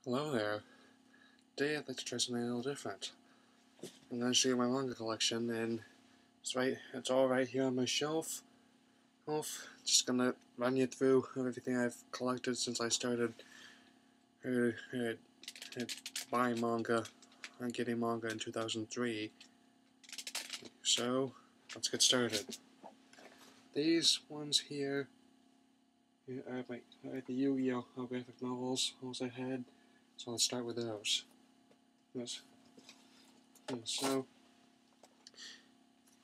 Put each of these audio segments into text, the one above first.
Hello there. Today I'd like to try something a little different. I'm going to show you my manga collection, and it's all right here on my shelf. Just gonna run you through everything I've collected since I started buying manga and getting manga in 2003. So, let's get started. These ones here are the Yu-Gi-Oh! Graphic novels I had, so let's start with those. Yes. So,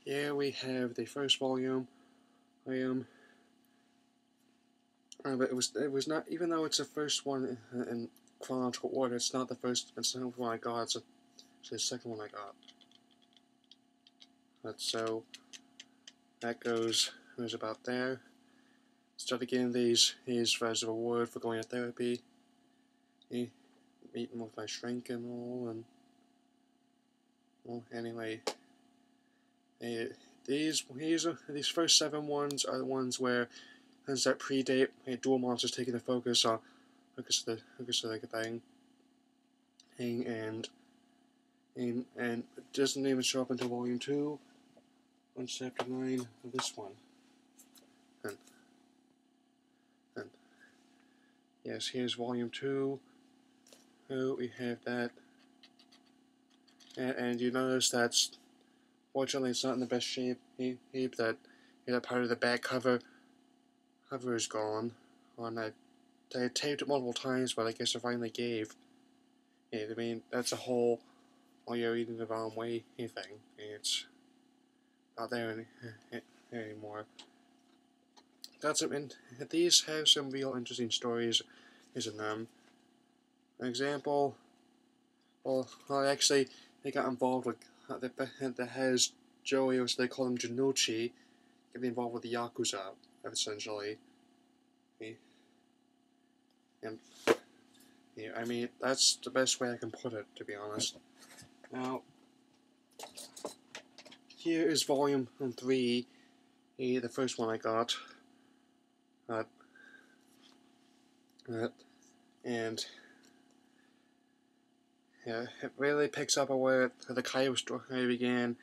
here we have the first volume. But it was not, even though it's the first one in chronological order, it's not the first. It's not the one I got. It's the second one I got. So that goes about there. Started getting these as a reward for going to therapy. Meeting with my shrink and all, and well, anyway. These first 7 ones are the ones where that predate Dual Monsters taking the focus of the thing, and it doesn't even show up until volume 2 on chapter 9 of this one. And yes, here's volume 2. Oh, we have that, and you notice that's fortunately it's not in the best shape. That part of the back cover is gone. I taped it multiple times, but I guess I finally gave. I mean, that's a whole you're eating the wrong way thing. It's not there anymore. These have some real interesting stories in them. An example, actually, they got involved with that has Joey, or they call him Janochi, getting involved with the Yakuza, essentially. And I mean, that's the best way I can put it, to be honest. Now, here is volume 3, the first one I got. And it really picks up where the Kaiba story began,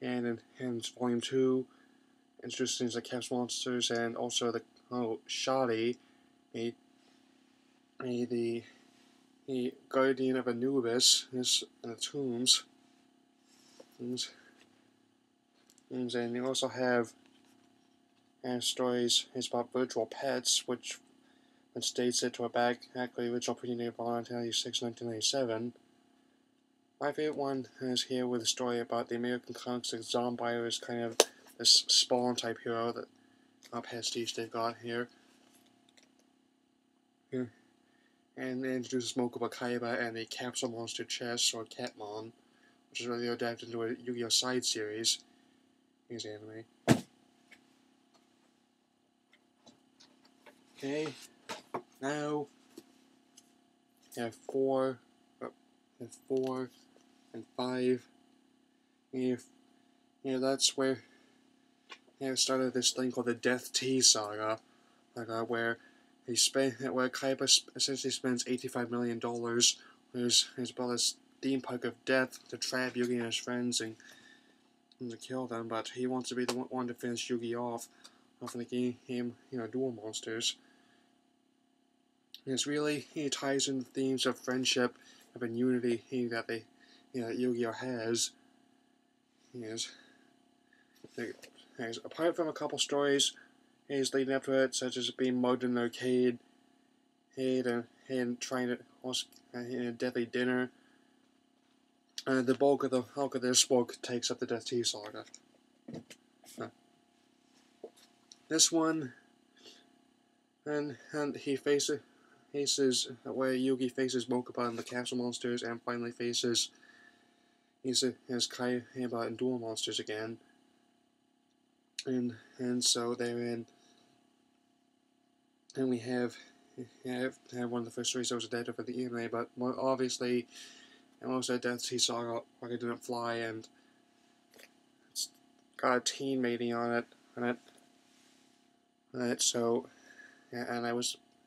and in volume 2, introducing the Caps monsters and also the Shoddy, the guardian of Anubis, in the tombs. And you also have stories about virtual pets, which dates it to actually original printing date of 1996, 1997. My favorite one is here with a story about the American comics like Zombie is kind of this Spawn type hero that pastiche they've got here. And they introduce Mokuba Kaiba and the Capsule Monster Chess, or Catmon, which is really adapted into a Yu-Gi-Oh! Side series. Here's anime. Okay, now you have 4 and 5. That's where started this thing called the Death Tea Saga, where Kaiba essentially spends $85 million on his brother's theme park of death to trap Yugi and his friends and to kill them, but he wants to be the one to finish Yugi off in the game, Duel Monsters. He ties in the themes of friendship and unity that Yu-Gi-Oh! Has. Apart from a couple stories leading up to it, such as being mugged in an arcade, and trying to a deadly dinner, the bulk of this book takes up the Death Tea Saga. This one, and he faces where Yugi faces Mokuba and the Capsule Monsters, and finally faces Kaiba and Duel Monsters again. And so they're in, and we have one of the first stories that was adapted for the anime, but more obviously, and most of the Death Tea Saga didn't fly, and it's got a teen mating on it. So, and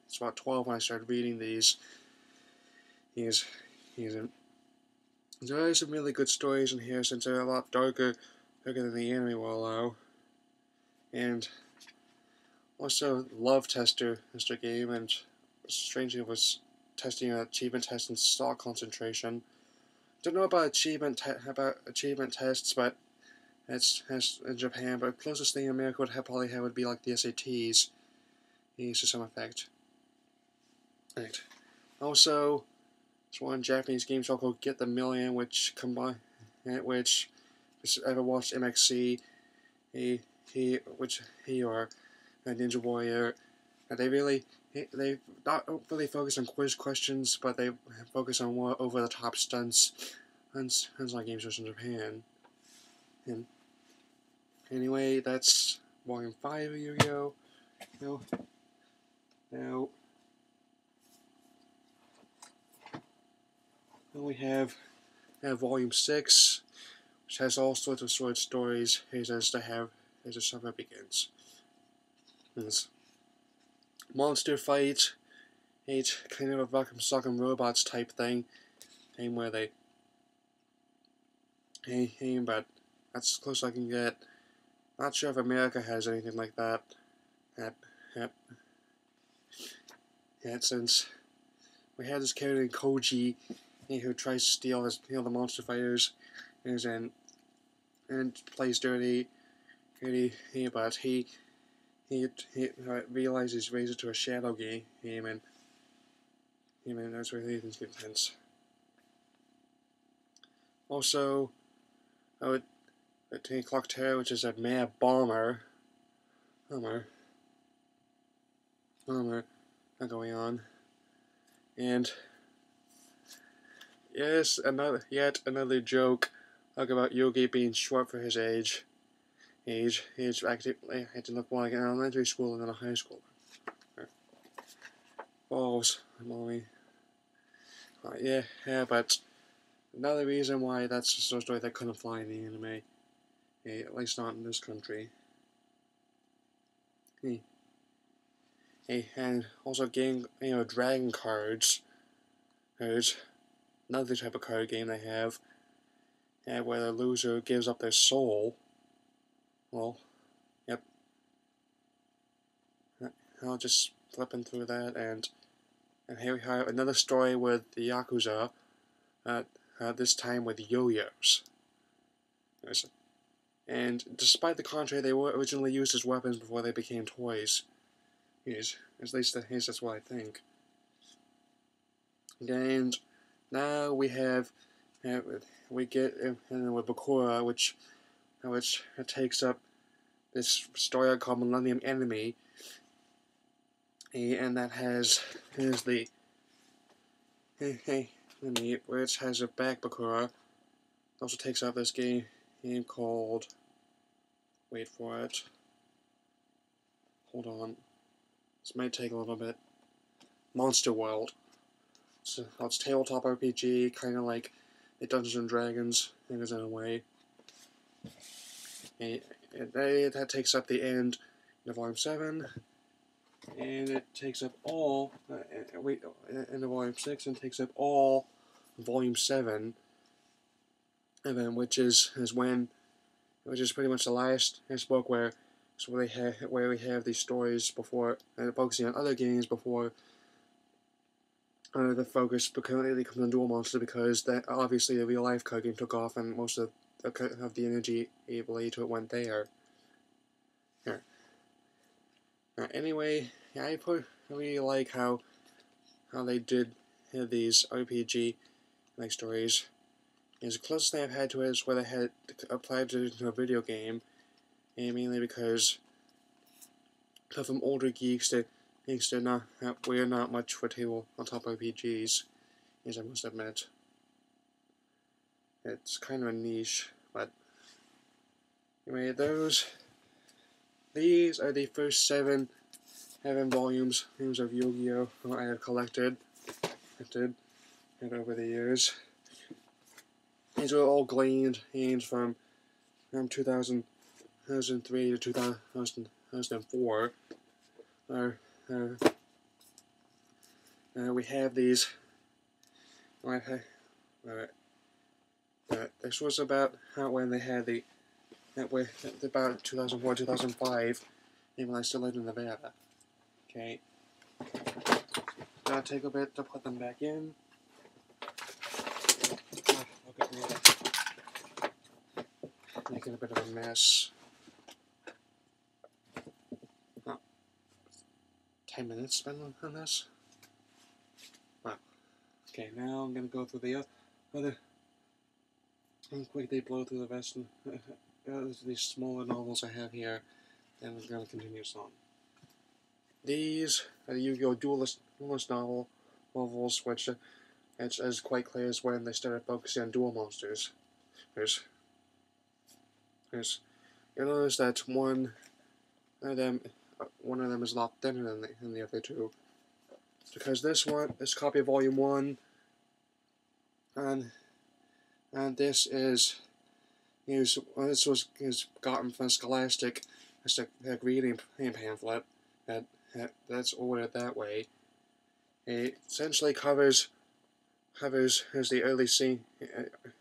it's about 12 when I started reading these. he's he's in. There are some really good stories in here since they're a lot darker than the anime world, and also Love Tester game, and strangely it was testing an achievement test in stock concentration. Don't know about achievement tests, but it's in Japan. But closest thing in America would be like the SATs, to some effect. Right. Also, there's one Japanese game show called Get the Million, which ever watched MXC, he or a Ninja Warrior, and they don't really focus on quiz questions, but they focus on more over the top stunts, like game shows in Japan. And anyway, that's Volume 5 of Yu-Gi-Oh! Now we have Volume 6, which has all sorts of short stories. Here's as the summer begins. It's monster fight, kind of a Rock'em Sock'em Robots type thing, where they but that's as close as I can get. Not sure if America has anything like that. Since we had this character named Koji, who tries to steal the monster fighters, and plays dirty, but he realizes he's raised it to a shadow game, and that's where things get intense. Also, I would take Clock Terror, which is a mad bomber going on, and yes, yet another joke about Yogi being short for his age. Actually had to look more like an elementary school than a high school. Balls, mommy. But another reason why that's just a story that couldn't fly in the anime, at least not in this country. And also game, dragon cards. There's another type of card game they have, where the loser gives up their soul. Well, yep. I'll just flipping through that, and here we have another story with the Yakuza, this time with yo-yos. And despite the contrary, they were originally used as weapons before they became toys. Yes, at least that's what I think. And now we get with Bakura, which takes up this story called Millennium Enemy, and that which has a back Bakura. It also takes up this game called, wait for it, hold on, this might take a little bit, Monster World. So it's tabletop RPG, kind of like a Dungeons and Dragons, in a way. That takes up the end of Volume 7, and it takes up all, end of Volume 6, and takes up all Volume 7, and then which is pretty much the last book where we have these stories before, and focusing on other games before the focus becomes on Duel Monster, because that obviously the real life card game took off and most of the energy related to it went there. Anyway, I really like how they did these RPG like stories. The closest thing I've had to it is where they had applied it into a video game, and mainly because from older geeks that thinks we're not much for tabletop RPGs, as I must admit. It's kind of a niche, but anyway, these are the first seven volumes of Yu-Gi-Oh! I have collected over the years. These were all gleaned from 2003 to 2004. We have these This was about how when they had about 2004, 2005, even when I still lived in Nevada. Okay. Gotta take a bit to put them back in. Look at me. Making a bit of a mess. 10 minutes spent on this. Wow. Okay, now I'm gonna go through the other. And quickly blow through the rest of these smaller novels I have here, and we're gonna continue this on. These are the Yu-Gi-Oh! Duelist novels, which is quite clear is when they started focusing on duel monsters. You'll notice that one of them is a lot thinner than the other two, because this copy of Volume 1, and this was gotten from Scholastic as a reading pamphlet that's ordered that way. It essentially covers as the early scene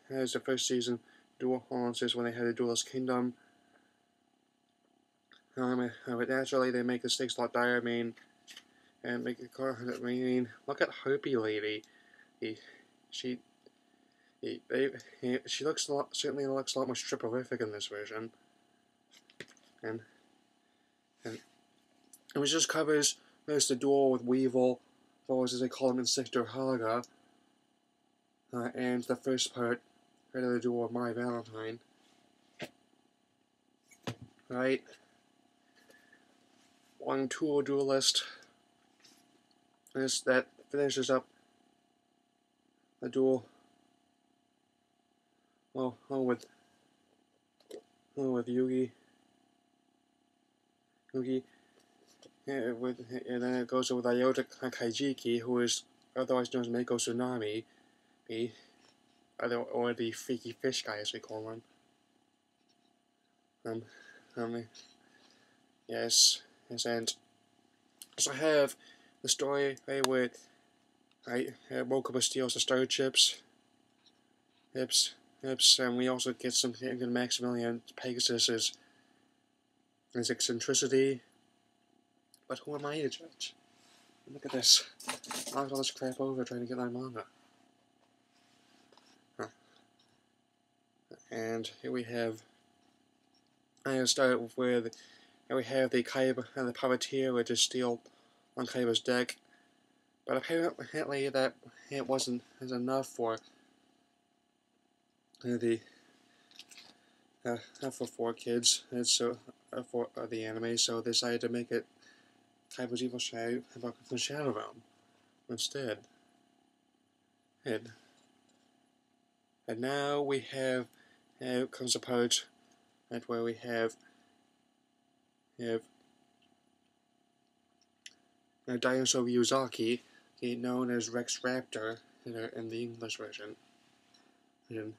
as the first season duel monsters when they had a Duelist Kingdom. But naturally they make the stakes a lot dire. And make it look at Harpy Lady. She certainly looks a lot more stripperific in this version, and it just covers most the duel with Weevil, or as they call him in Sector Haga, and the first part of the duel with My Valentine. Right, one tool duelist. That finishes up the duel. With Yugi. And then it goes with Iota Kaijiki, who is otherwise known as Mako Tsunami, or the freaky fish guy, as we call him. Yes, and so I have the story where Mokuba steals the star chips, and we also get some Maximilian Pegasus's his eccentricity. But who am I to judge? Look at this. I knocked all this crap over trying to get my manga. And here we have. I start with where we have the Kaiba and the Puppeteer, which is steal on Kaiba's deck. But apparently that it wasn't enough for for 4 kids. And so for the anime, so they decided to make it Kaiba's Evil Shadow from Shadow Realm instead. And now we have comes a part where we have Dinosaur Ryuzaki, known as Rex Raptor in the English version. And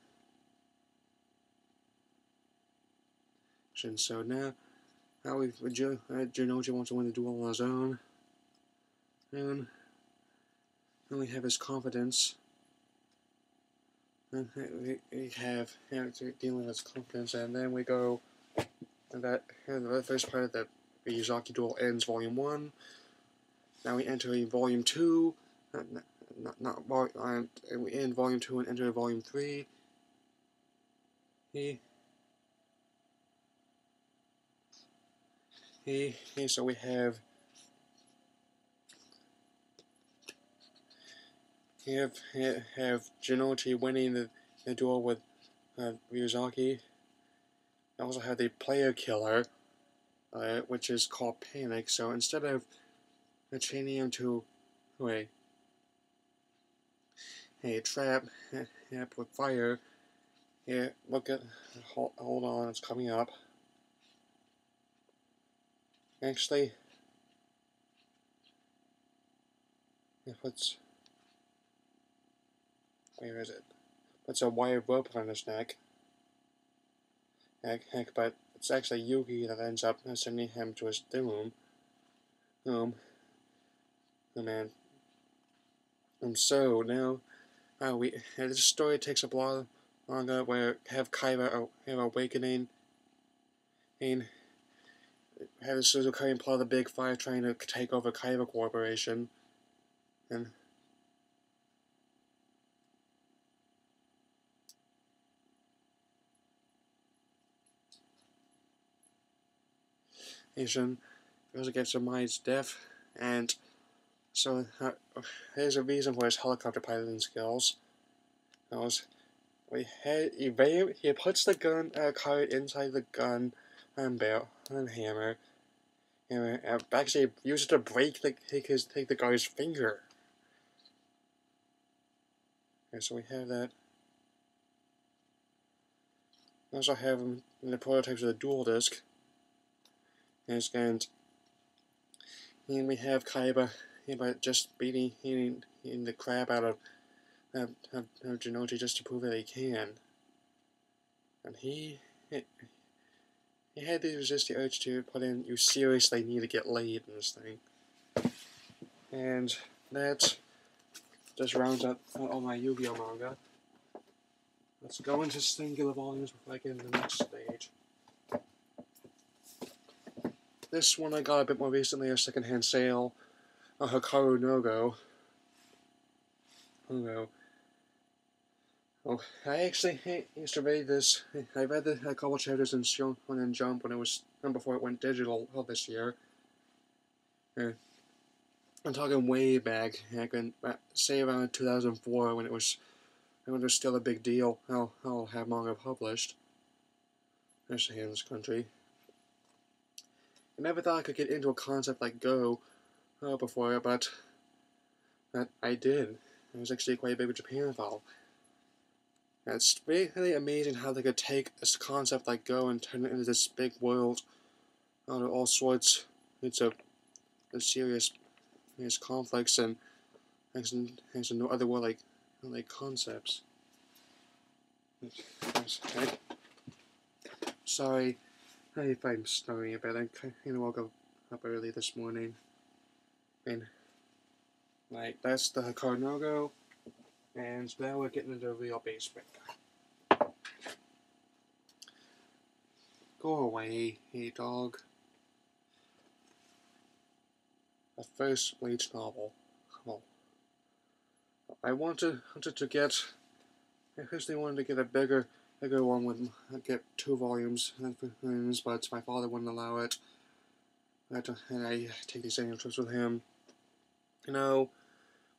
so now Jinoji wants to win the duel on his own. And we have his confidence. And we have dealing with his confidence, and then we go. And the first part of the Ryuzaki duel ends Volume 1. Now we enter Volume 2. And we end Volume 2 and enter Volume 3. So we have Jinochi winning the duel with Ryuzaki. I also have the player killer, which is called Panic. So instead of chaining him to a trap with fire, look at, hold on, it's coming up. Actually, where is it? Puts a wire rope on his neck. But it's actually Yugi that ends up sending him to his doom. Oh man. And so now this story takes a lot longer where have Kaiba have awakening and have the Suzuki plot of the Big Five trying to take over Kaiba Corporation and Asian goes against Mine's death, and so there's a reason for his helicopter piloting skills. He puts the gun card inside the gun and barrel and hammer, and actually uses it to take the guy's finger. And so we have that. We also have the prototypes of the dual disc. And we have Kaiba just beating the crap out of Jinochi just to prove that he can. And he had to resist the urge to put in, you seriously need to get laid in this thing. And that just rounds up all my Yu-Gi-Oh manga. Let's go into singular volumes before I get into the next stage. This one I got a bit more recently, a secondhand sale, Hikaru no Go. Oh, I actually used to read this. I read a couple chapters in Shonen Jump when it was before it went digital this year. I'm talking way back, say around 2004 when it was still a big deal. I'll have manga published, especially in this country. I never thought I could get into a concept like Go before, but I did. I was actually quite a big Japan-phile. It's really amazing how they could take a concept like Go and turn it into this big world out of all sorts. It's a serious conflicts and no other world like concepts. Sorry if I'm snoring a bit. I kind of woke up early this morning, and that's the Hikaru no Go, and now we're getting into the real basement. Go away, hey dog. A first Bleach novel. Oh. I wanted to get. I originally wanted to get a bigger one with get 2 volumes, but my father wouldn't allow it. And I take these annual trips with him.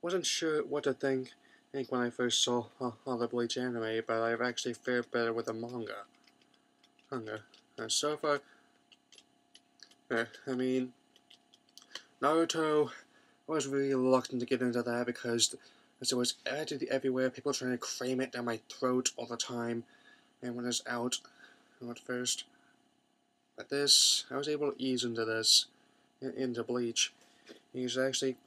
Wasn't sure what to think when I first saw the Bleach anime, but I've actually fared better with the manga. And so far, Naruto, I was really reluctant to get into that because it was added everywhere, people trying to cram it down my throat all the time, and when it was out at first. But this, I was able to ease into this, into Bleach. He's actually,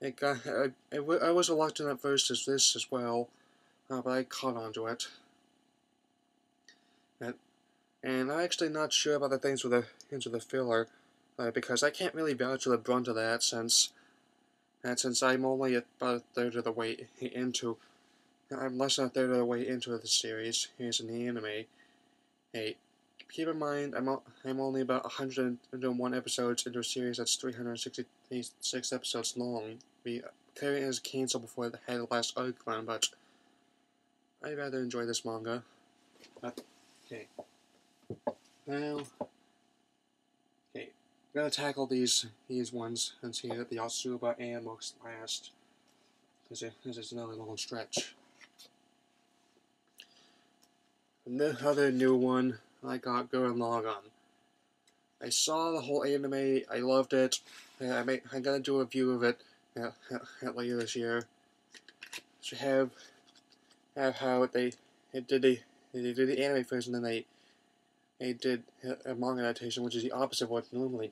I was reluctant at first as this as well, but I caught on to it. And I'm actually not sure about the things with the filler, because I can't really vouch for the brunt of that since I'm only about a third of the way into. I'm less than a third of the way into the series. Here's in the anime. Hey, keep in mind I'm only about 101 episodes into a series that's 366 episodes long. Clearly it was cancelled before it had the last arc run, but I rather enjoy this manga. But okay. Now, okay, I'm gonna tackle these ones and see that the Yotsuba and looks last, because this is another long stretch. And the other new one I got Gurren Lagann. I saw the whole anime. I loved it. I'm gonna do a review of it later this year. So have how they did the anime first, and then they did a manga adaptation, which is the opposite of what's normally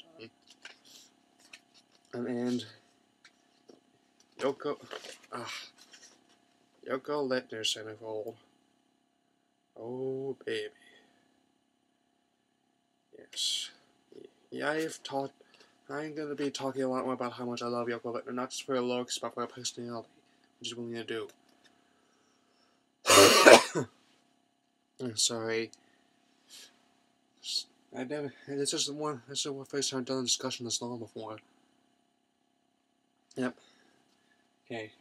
done. And Yoko Lettner centerfold. Oh baby. Yes. Yeah, I'm gonna be talking a lot more about how much I love Yoko Lettner, not just for her looks, but for her personality, which she's willing to do. Sorry. I never. This is the first time I've done a discussion this long before. Yep. Okay.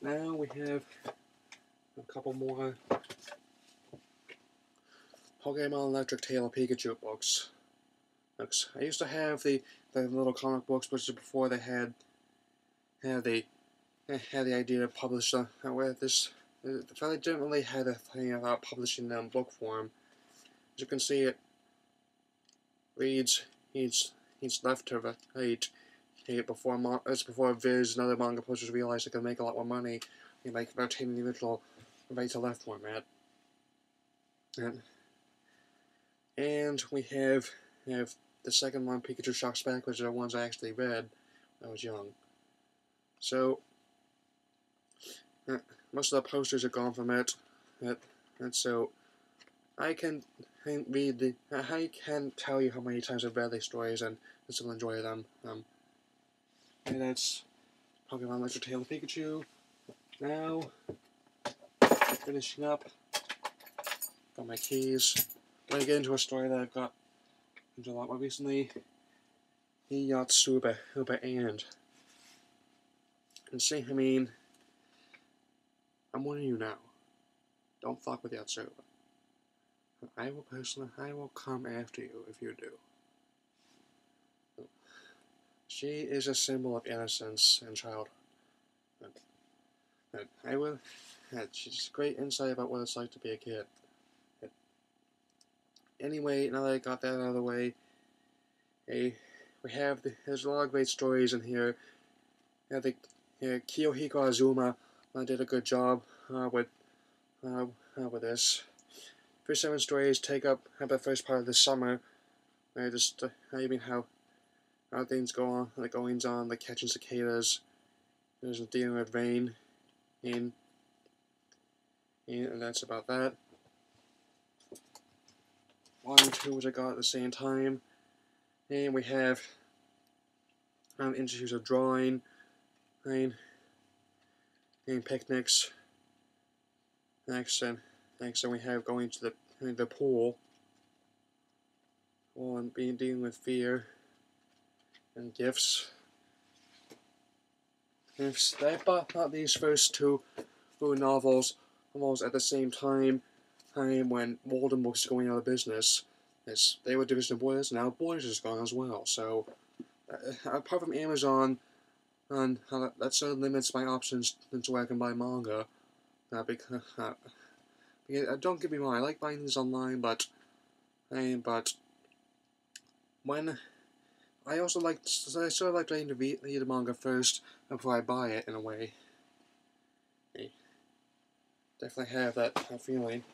Now we have a couple more Pokemon Electric Tail Pikachu books. I used to have the little comic books, which is before they had the idea to publish them. Where this, they didn't really have a thing about publishing them in book form. As you can see, it reads each left to right. It's before Viz and other manga publishers realized they could make a lot more money by rotating the original right to left format. And we have the second one, Pikachu Shocks Back, which are the ones I actually read when I was young. So most of the posters are gone from it, and so I can tell you how many times I've read these stories and still enjoy them. And that's Pokemon Electric Tail of Pikachu. Now, finishing up, got my keys. I'm going to get into a story that I've got into a lot more recently. Yatsuba and see, I mean, I'm warning you now. Don't fuck with Yatsuba. I will come after you if you do. She is a symbol of innocence and childhood. She's great insight about what it's like to be a kid. Anyway, now that I got that out of the way, there's a lot of great stories in here. Kiyohiko Azuma did a good job with this. First 7 stories take up the first part of the summer. How things go on, the goings on, like catching cicadas. There's dealing with rain, and that's about that. 1 and 2, which I got at the same time, and we have institutes of drawing, and picnics. Next, we have going to the pool, and dealing with fear and gifts. I bought these first two novels at the same time when Walden Books is going out of business. They were Division of Borders, now Borders is gone as well. So, apart from Amazon, that sort of limits my options into where I can buy manga. Because don't get me wrong, I like buying these online, but when I sort of like to read the manga first before I buy it, in a way. Definitely have that feeling.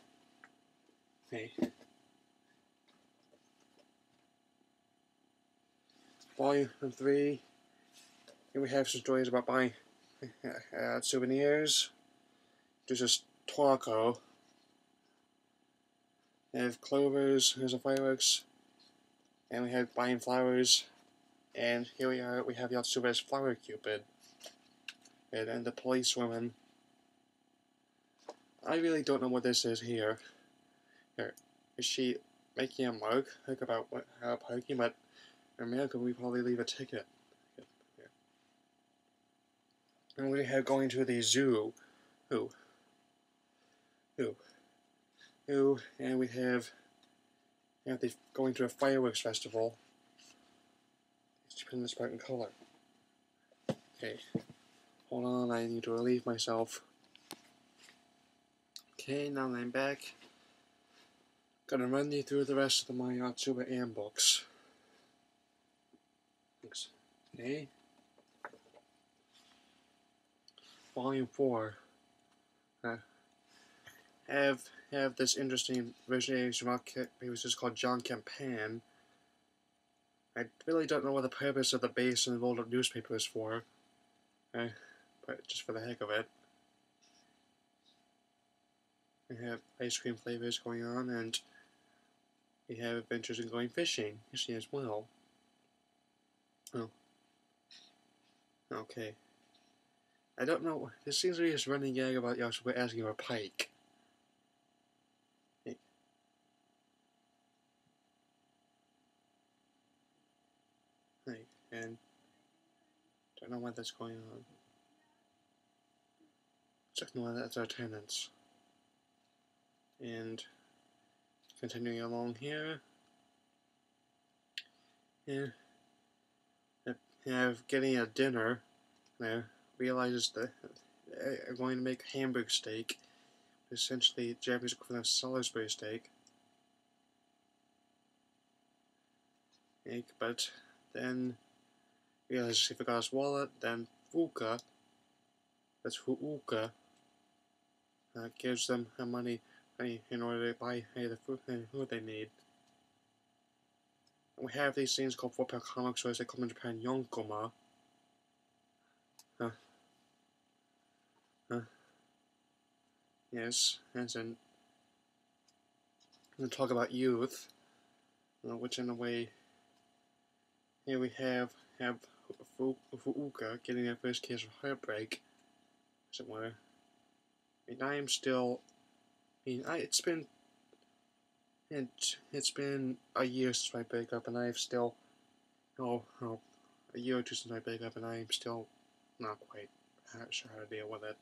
Volume 3. Here we have some stories about buying souvenirs. This is Torako. We have clovers, there's a fireworks, and we have buying flowers. And here we have Yatsuba's Flower Cupid. And the policewoman. I really don't know what this is here. Is she making a mark about how parking? But in America, we probably leave a ticket. And we have going to the zoo. And we have going to a fireworks festival. Let's put this part in color. Okay. Hold on, I need to relieve myself. Okay, now that I'm back, gonna run you through the rest of the My Yatsuba Ann books. Okay. Volume 4. Have this interesting version of papers called John Campan. I really don't know what the purpose of the base and rolled up newspaper is for. But just for the heck of it. We have ice cream flavors going on, and we have adventures in going fishing as well. Oh. Okay. I don't know. This seems to be this running gag about Yatsuba asking for pike. and don't know why that's going on. Just know that's our tenants. And continuing along here, and getting a dinner. Now realizes that I'm going to make Hamburg steak, essentially Japanese equivalent of Salisbury steak. But then realizes he forgot his wallet. Then Fuka, that's Fuuka, gives them money in order to buy the food they need. And we have these things called 4-pack comics, or as they call them in Japan, Yonkoma. Yes, as in, we'll talk about youth, which in a way, here we have Fuuka getting their first case of heartbreak, as it were. I mean, I am still, it's been a year since my breakup, and I've still, a year or two since my breakup, and I'm still not quite sure how to deal with it.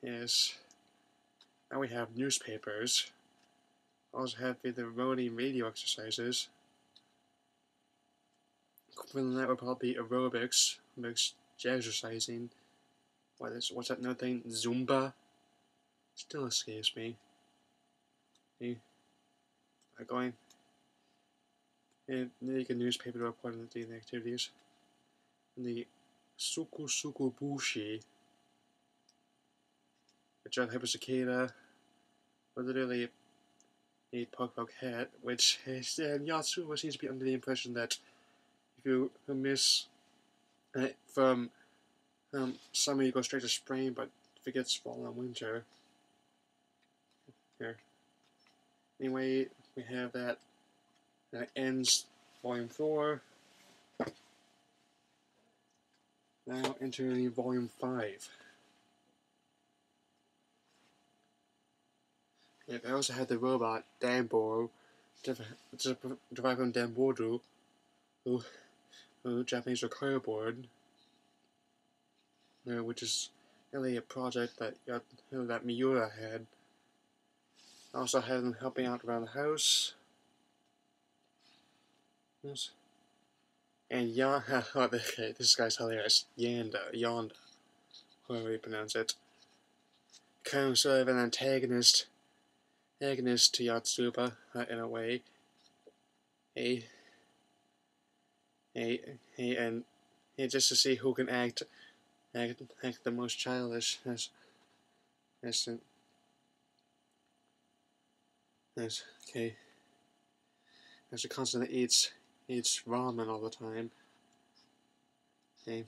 Yes. Now we have newspapers. Also have the roadie radio exercises. Equivalent that would probably be aerobics, jazzercising. What's that new thing? Zumba? Still escapes me. I'm going and make a newspaper to report on the activities. And the Suku Bushi, a giant hypercicada, or literally a poke hat, which Yatsuba seems to be under the impression that if you miss from summer you go straight to spring, but forgets fall and winter. Here. Anyway, we have that. That ends Volume 4. Now entering Volume 5. I also had the robot Danboro, derived from Danboru, who Japanese for cardboard, which is really a project that Miura had. I also had them helping out around the house. Yes. And okay, this guy's hilarious. Yonda, however you pronounce it. Kind of sort of an antagonist to Yatsuba, in a way. And just to see who can act the most childish, okay. As he constantly eats ramen all the time. Okay.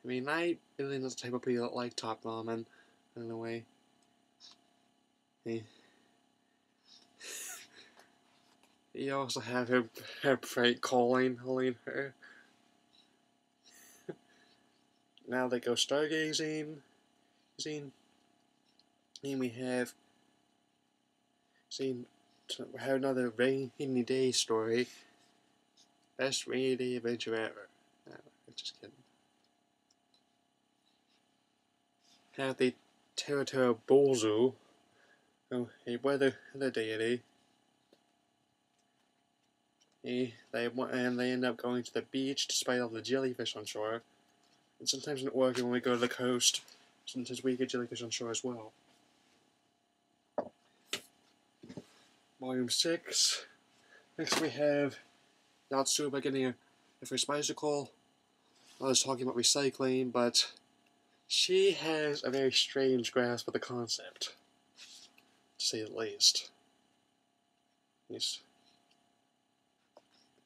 I mean, I really not the type of people that like top ramen, in a way. Okay. You also have her prank calling her. Now they go stargazing. And we have another rainy day story. Best rainy day adventure ever. No, I'm just kidding. Have the Teratera Bozu, a weather deity. They end up going to the beach despite all the jellyfish on shore. And sometimes not working when we go to the coast. Sometimes we get jellyfish on shore as well. Volume 6. Next we have Yatsuba getting a first bicycle. I was talking about recycling, but she has a very strange grasp of the concept, to say the least. Yes.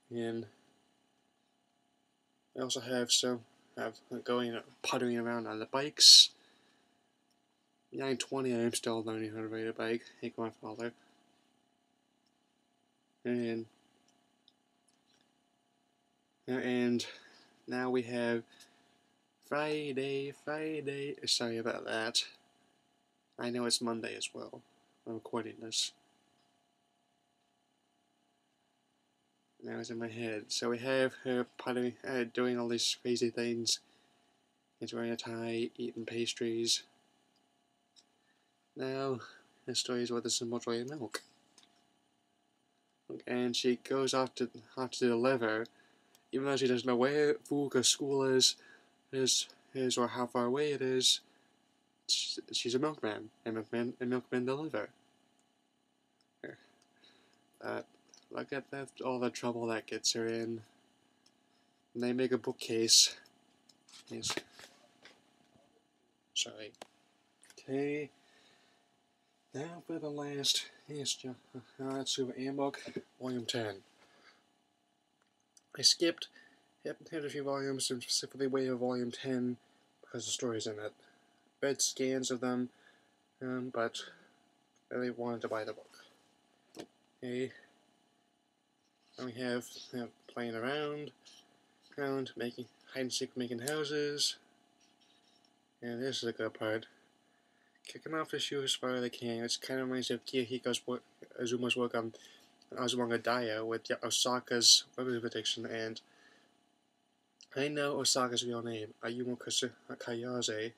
And I also have puttering around on the bikes. 920, I am still learning how to ride a bike, like my father. And now we have Friday. Sorry about that. I know it's Monday as well. I'm recording this. Now it's in my head. So we have her doing all these crazy things. He's wearing a tie, eating pastries. Now, the story is with the simple joy of milk. And she goes off to deliver, even though she doesn't know where Fuka's school is or how far away it is. She's a milkman, and milkmen deliver. Look at that, all the trouble that gets her in. And they make a bookcase. Yes. Sorry. Okay. Now for the last, yes, Super book, Volume 10. I skipped a few volumes, and specifically way of Volume 10 because the story's in it. Read scans of them, but I really wanted to buy the book. Okay. And we have playing around, making hide and seek, making houses. And this is a good part. Kicking off the shoe as far as they can. It kind of reminds me of Azuma's work on Azumanga Daioh with Osaka's weapons addiction, and I know Osaka's real name, Ayumu Kayase.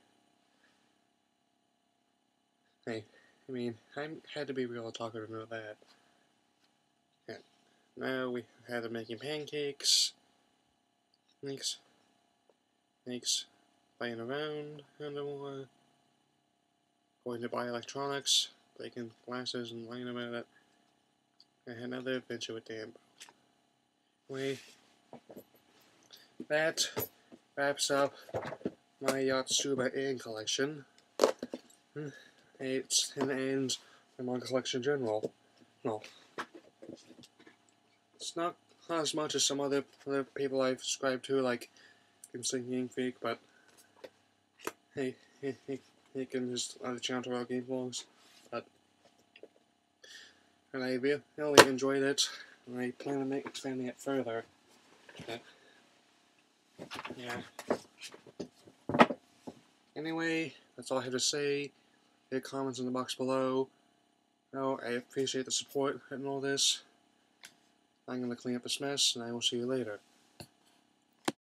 Hey, I mean, I had to be real talkative about that. Okay. Now we have them making pancakes. Makes playing around and more. Going to buy electronics, breaking glasses and lying about it. I had another adventure with Dan. That wraps up my Yotsuba An collection. And ends my Manga Collection in general. No. It's not as much as some other people I've subscribed to, like Insane Freak, but hey, he can just other channel to game vlogs. And I really enjoyed it, and I plan on expanding it further. Yeah. Anyway, that's all I have to say. Leave comments in the box below. Oh, I appreciate the support and all this. I'm going to clean up this mess, and I will see you later.